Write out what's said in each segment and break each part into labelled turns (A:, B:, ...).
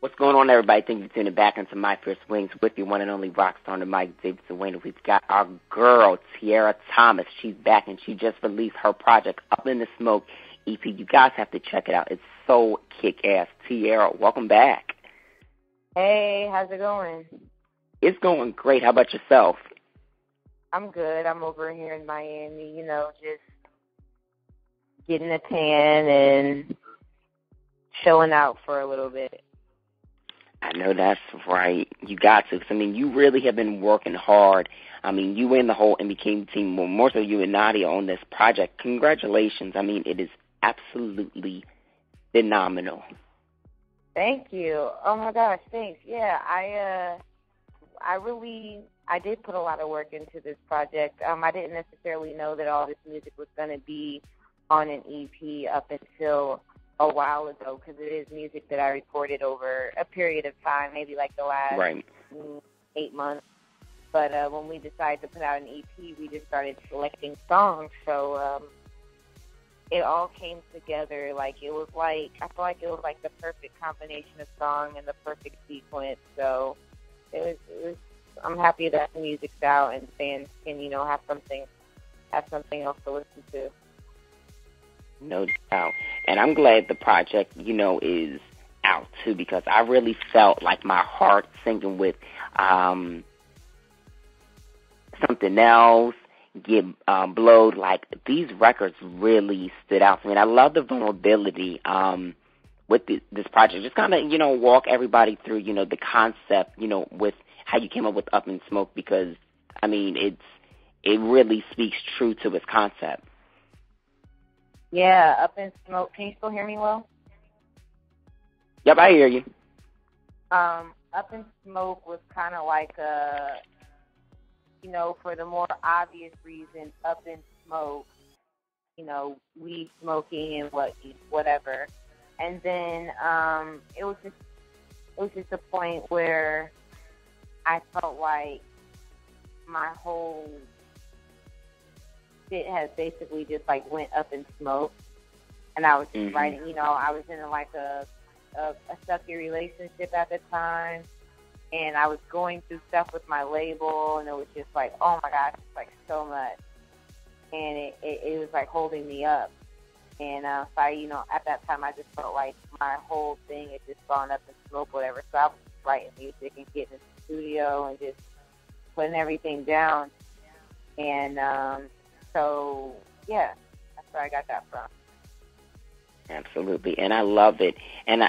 A: What's going on, everybody? Thank you for tuning back into My Fierce Wings with your one and only rock star, Mike Davidson Wayne. We've got our girl, Tiara Thomas. She's back, and she just released her project, Up in the Smoke EP. You guys have to check it out. It's so kick-ass. Tiara, welcome back.
B: Hey, how's it going?
A: It's going great. How about yourself?
B: I'm good. I'm over here in Miami, just getting a tan and chilling out for a little bit.
A: I know that's right. You got to. 'Cause, you really have been working hard. You and the whole MBK team, more so you and Nadia on this project. Congratulations. It is absolutely phenomenal.
B: Thank you. Oh, my gosh, thanks. Yeah, I did put a lot of work into this project. I didn't necessarily know that all this music was going to be on an EP up until a while ago, because it is music that I recorded over a period of time, maybe like the last 8 months. But when we decided to put out an EP, we just started selecting songs. So it all came together. I feel like it was like the perfect combination of song and the perfect sequence. So it was. I'm happy that the music's out and fans can, have something else to listen to.
A: No doubt. And I'm glad the project, is out, too, because I really felt like my heart singing with Something Else, Get Blowed. These records really stood out to me. And I love the vulnerability with this project. Just kind of, walk everybody through, the concept, with how you came up with Up in Smoke, because, it really speaks true to its concept.
B: Yeah, Up in Smoke. Can you still hear me well?
A: Yep, I hear you.
B: Up in Smoke was kind of like for the more obvious reason, Up in Smoke, weed smoking and whatever. And then it was just a point where I felt like my whole shit has basically just went up in smoke, and I was just writing. I was in a sucky relationship at the time, and I was going through stuff with my label, and it was just oh my gosh, it's so much, and it was holding me up, and so at that time I just felt like my whole thing had just gone up in smoke, whatever. So I was just writing music and getting in the studio and just putting everything down, and so, yeah, that's where I got that from.
A: Absolutely, and I love it. And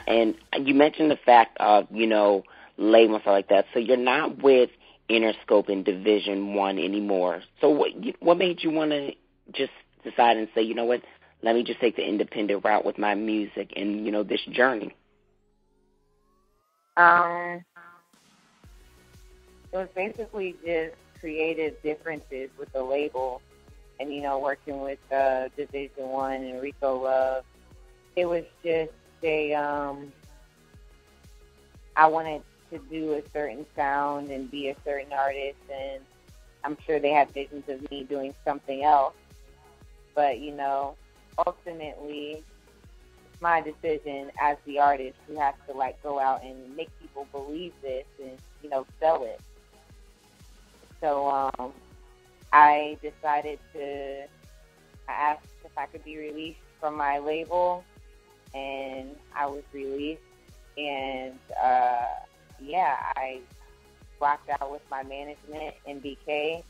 A: you mentioned the fact of, label and stuff like that. So you're not with Interscope in Division 1 anymore. So what made you want to just decide and say, you know what, let me just take the independent route with my music and, this journey?
B: It was basically just creative differences with the label. And, working with Division 1 and Rico Love, it was just I wanted to do a certain sound and be a certain artist, and I'm sure they had visions of me doing something else. But, ultimately, it's my decision as the artist who has to, go out and make people believe this and, sell it. So, I decided I asked if I could be released from my label, and I was released. And, I rocked out with my management, NBK,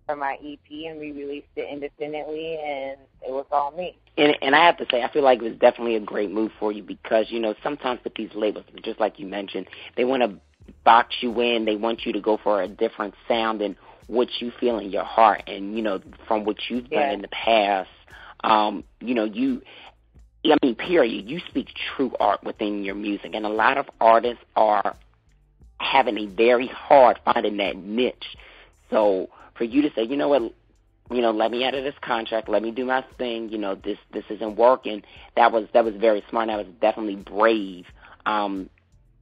B: for my EP, and we released it independently, and it was all me.
A: And I have to say, I feel like it was definitely a great move for you because, sometimes with these labels, just like you mentioned, they want to box you in. They want you to go for a different sound than what you feel in your heart, and from what you've done in the past, period, you speak true art within your music, and a lot of artists are having a very hard finding that niche. So for you to say, you know what, let me out of this contract, let me do my thing, this isn't working, that was very smart. That was definitely brave. And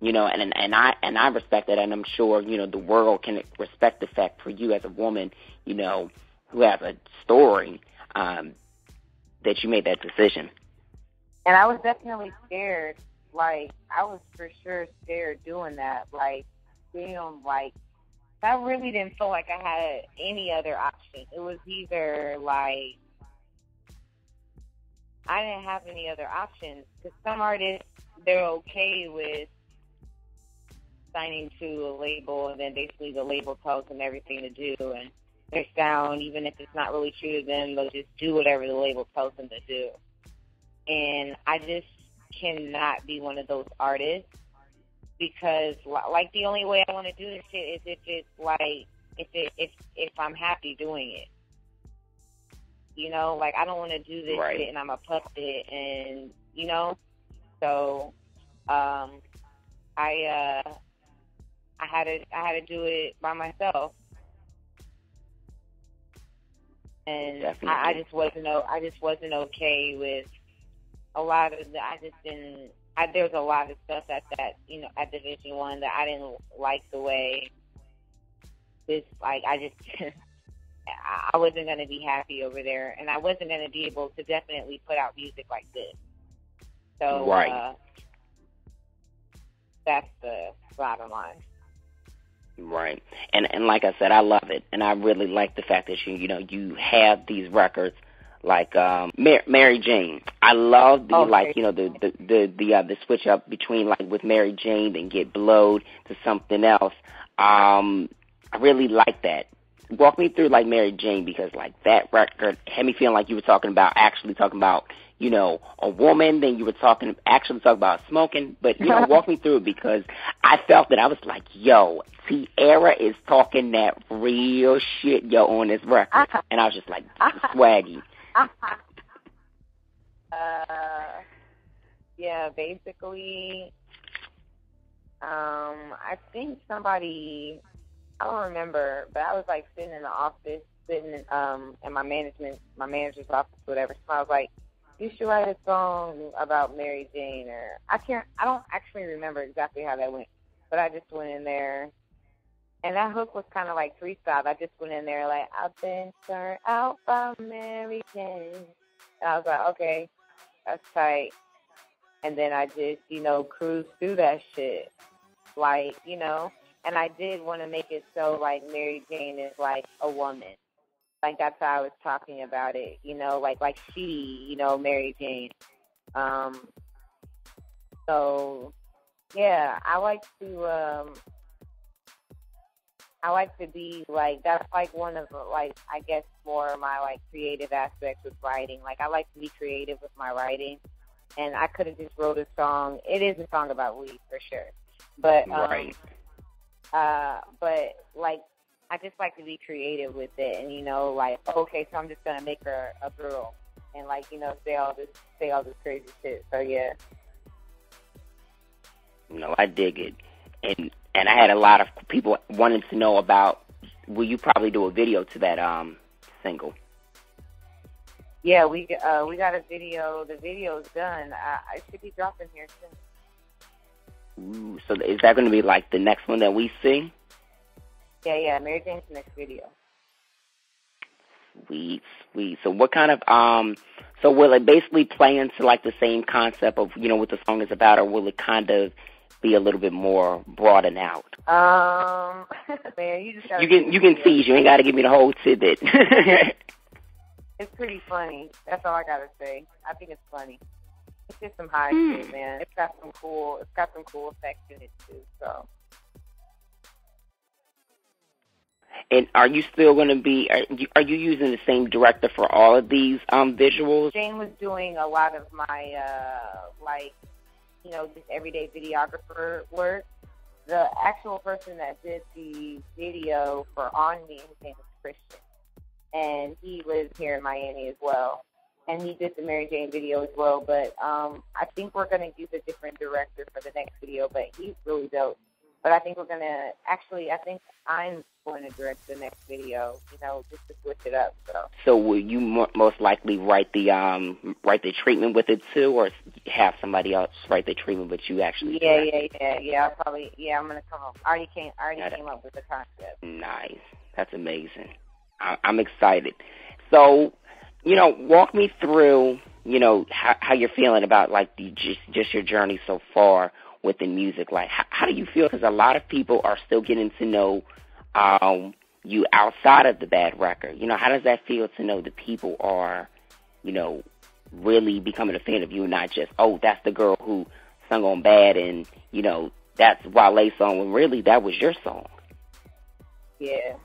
A: I respect that, and I'm sure, the world can respect the fact for you as a woman, who has a story, that you made that decision.
B: And I was definitely scared, like, I was for sure scared doing that. Like, damn, like, I really didn't feel like I had any other option. It was either, like, I didn't have any other options. Because some artists, they're okay with signing to a label, and then basically the label tells them everything to do, and their sound, even if it's not really true to them, they'll just do whatever the label tells them to do. And I just cannot be one of those artists, because, like, the only way I want to do this shit is if it's like, if I'm happy doing it. You know, like, I don't want to do this shit and I'm a puppet, and, you know, so I had to do it by myself, and I just wasn't okay with a lot of the, there's a lot of stuff at that, you know, at Division One that I didn't like the way this, like, I just I wasn't going to be happy over there, and I wasn't going to be able to definitely put out music like this. So that's the bottom line.
A: Right. And like I said, I love it. And I really like the fact that you have these records like Mary Jane. I love the switch up between, like, with Mary Jane and Get Blowed to something else. I really like that. Walk me through, like, Mary Jane, because, like, that record had me feeling like you were actually talking about, you know, a woman, then you were actually talking about smoking, but, you know, walk me through it, because I felt that I was like, yo, Tiara is talking that real shit, yo, on this record. And I was just like, swaggy.
B: Yeah, basically, I think somebody, I don't remember, but I was, like, sitting in the office, in my manager's office, whatever. So I was like, you should write a song about Mary Jane, or I don't actually remember exactly how that went, but I just went in there, and that hook was kind of like freestyle. I just went in there like, I've been turned out by Mary Jane, and I was like, okay, that's tight. And then I just, you know, cruised through that shit, like, you know. And I did want to make it so, like, Mary Jane is, like, a woman. Like, that's how I was talking about it, you know, like she, you know, Mary Jane. So, yeah, I like to be, like, that's, like, one of, like, I guess more of my, like, creative aspects with writing. Like, I like to be creative with my writing. And I could have just wrote a song. It is a song about weed, for sure. But, but, like, I just like to be creative with it, and, you know, like, okay, so I'm just gonna make her a girl, and, like, you know, say all this crazy shit. So yeah.
A: No, I dig it, and I had a lot of people wanting to know about. Will you probably do a video to that single?
B: Yeah, we got a video. The video's done. I should be dropping here soon.
A: Ooh, so is that going to be, like, the next one that we see?
B: Yeah, Mary Jane's next video.
A: Sweet. So what kind of, so will it basically play into, like, the same concept of, you know, what the song is about, or will it kind of be a little bit more broadened out?
B: Man, you just
A: you can tease. You ain't got to give me the whole tidbit.
B: It's pretty funny. That's all I got to say. I think it's funny. It's just some high shit, man. It's got some cool effects in it, too, so.
A: And are you still going to be, are you using the same director for all of these visuals?
B: Jane was doing a lot of my, like, you know, just everyday videographer work. The actual person that did the video for On Me, his name is Christian, and he lives here in Miami as well. And he did the Mary Jane video as well, but I think we're going to use a different director for the next video, but he's really dope. But I think we're going to, actually, I think I'm going to direct the next video, you know, just to switch it up. So
A: will you most likely write the treatment with it too, or have somebody else write the treatment, but you actually
B: Yeah. I'll probably, I'm going to come up. I already came up with the concept.
A: Nice. That's amazing. I'm excited. So, you know, walk me through how you're feeling about like just your journey so far within music. Like, how do you feel? Because a lot of people are still getting to know you outside of the Bad record. How does that feel to know that people are, really becoming a fan of you and not just, oh, that's the girl who sung on Bad and, that's Wale's song when really that was your song?
B: Yeah.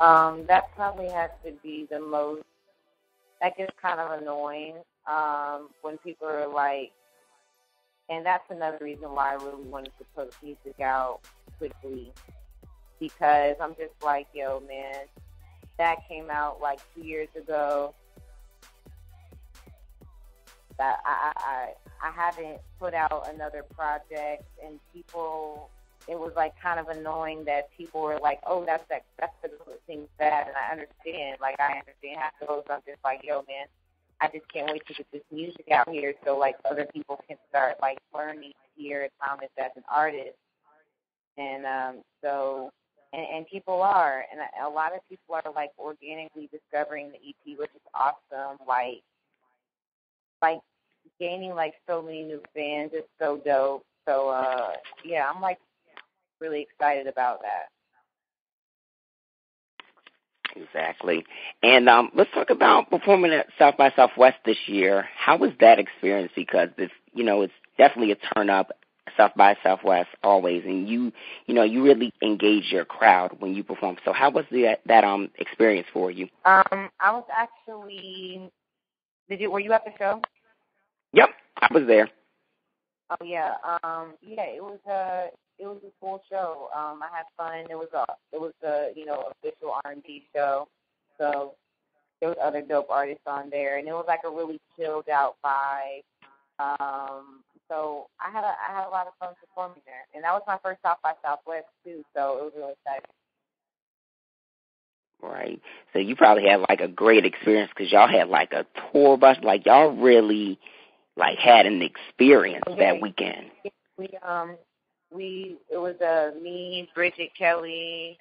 B: That probably has to be the most, that gets kind of annoying when people are like, and that's another reason why I really wanted to put music out quickly, because I'm just like, yo, man, that came out like 2 years ago. That I haven't put out another project, and people, it was like kind of annoying that people were like, oh, that's the girl that sings Bad, and I understand how it goes. I'm just like, yo, man, I just can't wait to get this music out here so like other people can start like learning to hear Thomas as an artist. And and people are, and a lot of people are like organically discovering the EP, which is awesome. Like gaining like so many new fans is so dope. So yeah, I'm like really excited about that.
A: Exactly. And let's talk about performing at South by Southwest this year. How was that experience? Because it's definitely a turn up, South by Southwest always, and you really engage your crowd when you perform. So how was that experience for you?
B: I was actually. Were you at the show?
A: Yep, I was there.
B: Oh yeah. Yeah, it was a cool show. I had fun. It was a official R&B show. So there was other dope artists on there, and it was like a really chilled out vibe. So I had a lot of fun performing there, and that was my first South by Southwest too. So it was really exciting.
A: Right. So you probably had like a great experience because y'all had like a tour bus. Like y'all really like had an experience that weekend.
B: It was me, Bridget Kelly,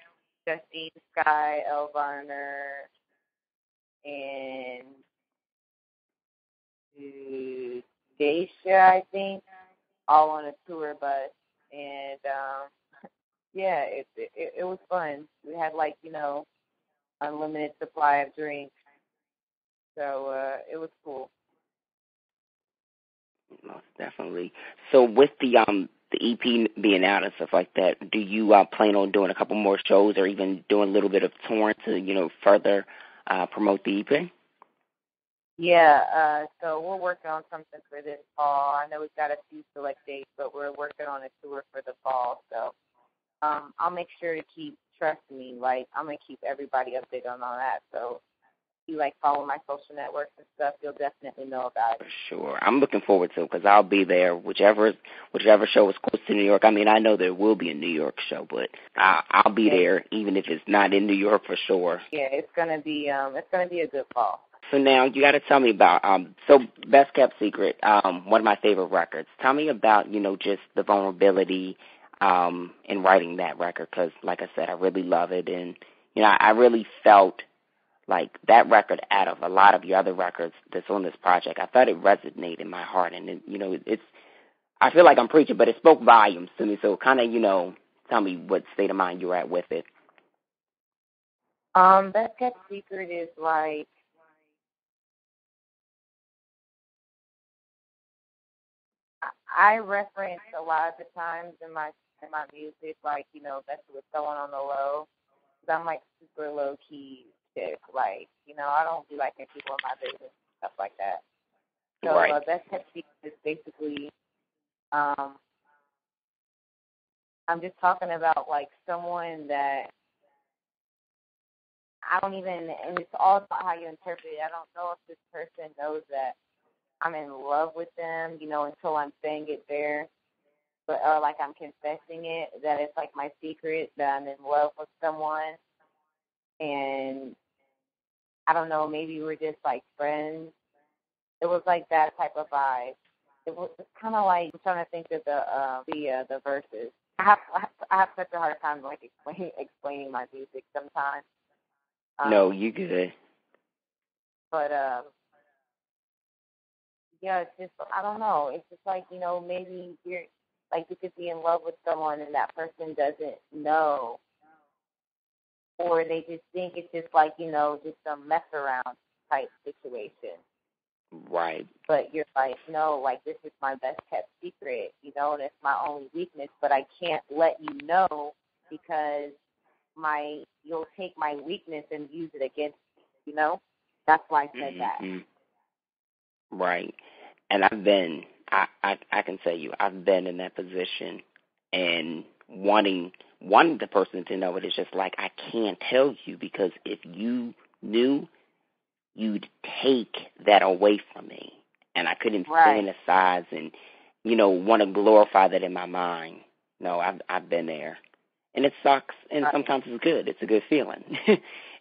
B: Justine Sky, Elle Varner, and Daisha, I think, all on a tour bus, and yeah, it was fun. We had like unlimited supply of drinks, so it was cool.
A: Most definitely. So with the EP being out and stuff like that, do you plan on doing a couple more shows or even doing a little bit of touring to further promote the EP?
B: Yeah, so we're working on something for this fall. I know we've got a few select dates, but we're working on a tour for the fall. So I'll make sure to trust me, like I'm going to keep everybody updated on all that. So if you follow my social networks and stuff, you'll definitely know about it.
A: For sure. I'm looking forward to it because I'll be there, whichever show is close to New York. I mean, I know there will be a New York show, but I'll be there even if it's not in New York for sure.
B: Yeah, it's gonna be a good fall.
A: So now you got to tell me about Best Kept Secret, one of my favorite records. Tell me about just the vulnerability in writing that record because, like I said, I really love it, and I really felt like that record out of a lot of your other records that's on this project. I thought it resonated in my heart, and it's. I feel like I'm preaching, but it spoke volumes to me. So kind of tell me what state of mind you're at with it.
B: Best Kept Secret is like. I reference a lot of the times in my music, like, that's what's going on the low. Because I'm, like, super low-key chick. Like, I don't be liking people in my business and stuff like that. So
A: right.
B: Best Kept Secret is basically, I'm just talking about, like, someone that I don't even, and it's all about how you interpret it. I don't know if this person knows that I'm in love with them, until I'm saying it there. But or like I'm confessing it, that it's like my secret that I'm in love with someone, and I don't know, maybe we're just like friends. It was like that type of vibe. It's kind of like I'm trying to think of the verses. I have such a hard time like explaining my music sometimes.
A: No, you good.
B: But yeah, it's just, I don't know. It's just like, maybe you could be in love with someone and that person doesn't know, or they just think it's just like, just a mess around type situation.
A: Right.
B: But you're like, no, like, this is my best kept secret, and it's my only weakness, but I can't let you know because you'll take my weakness and use it against you, That's why I said that.
A: Right. And I can tell you, I've been in that position and wanting the person to know it is just like, I can't tell you because if you knew, you'd take that away from me. And I couldn't fantasize and, want to glorify that in my mind. No, I've been there. And it sucks, and sometimes it's good. It's a good feeling.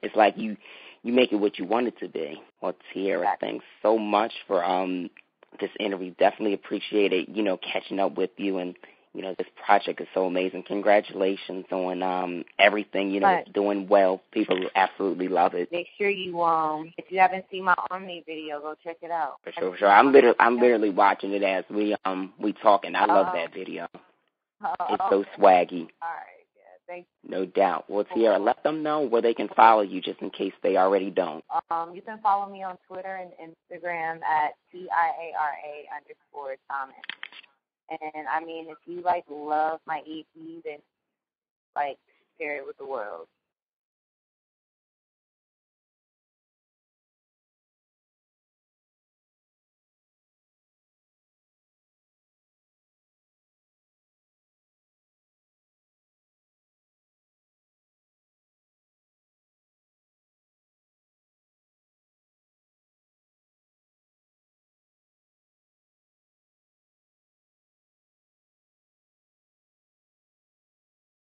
A: It's like you make it what you want it to be. Well, Tiara, thanks so much for this interview. Definitely appreciate it, catching up with you. And, this project is so amazing. Congratulations on everything, it's doing well. People absolutely love it.
B: Make sure you, if you haven't seen my Omni video, go check it out.
A: For sure. I'm literally watching it as we talk, and I love that video. It's so swaggy.
B: All right. Yeah, thanks.
A: No doubt. Well, Tiara, let them know where they can follow you just in case they already don't.
B: You can follow me on Twitter and Instagram at TIARA_Thomas. And, I mean, if you, love my EP, then, share it with the world.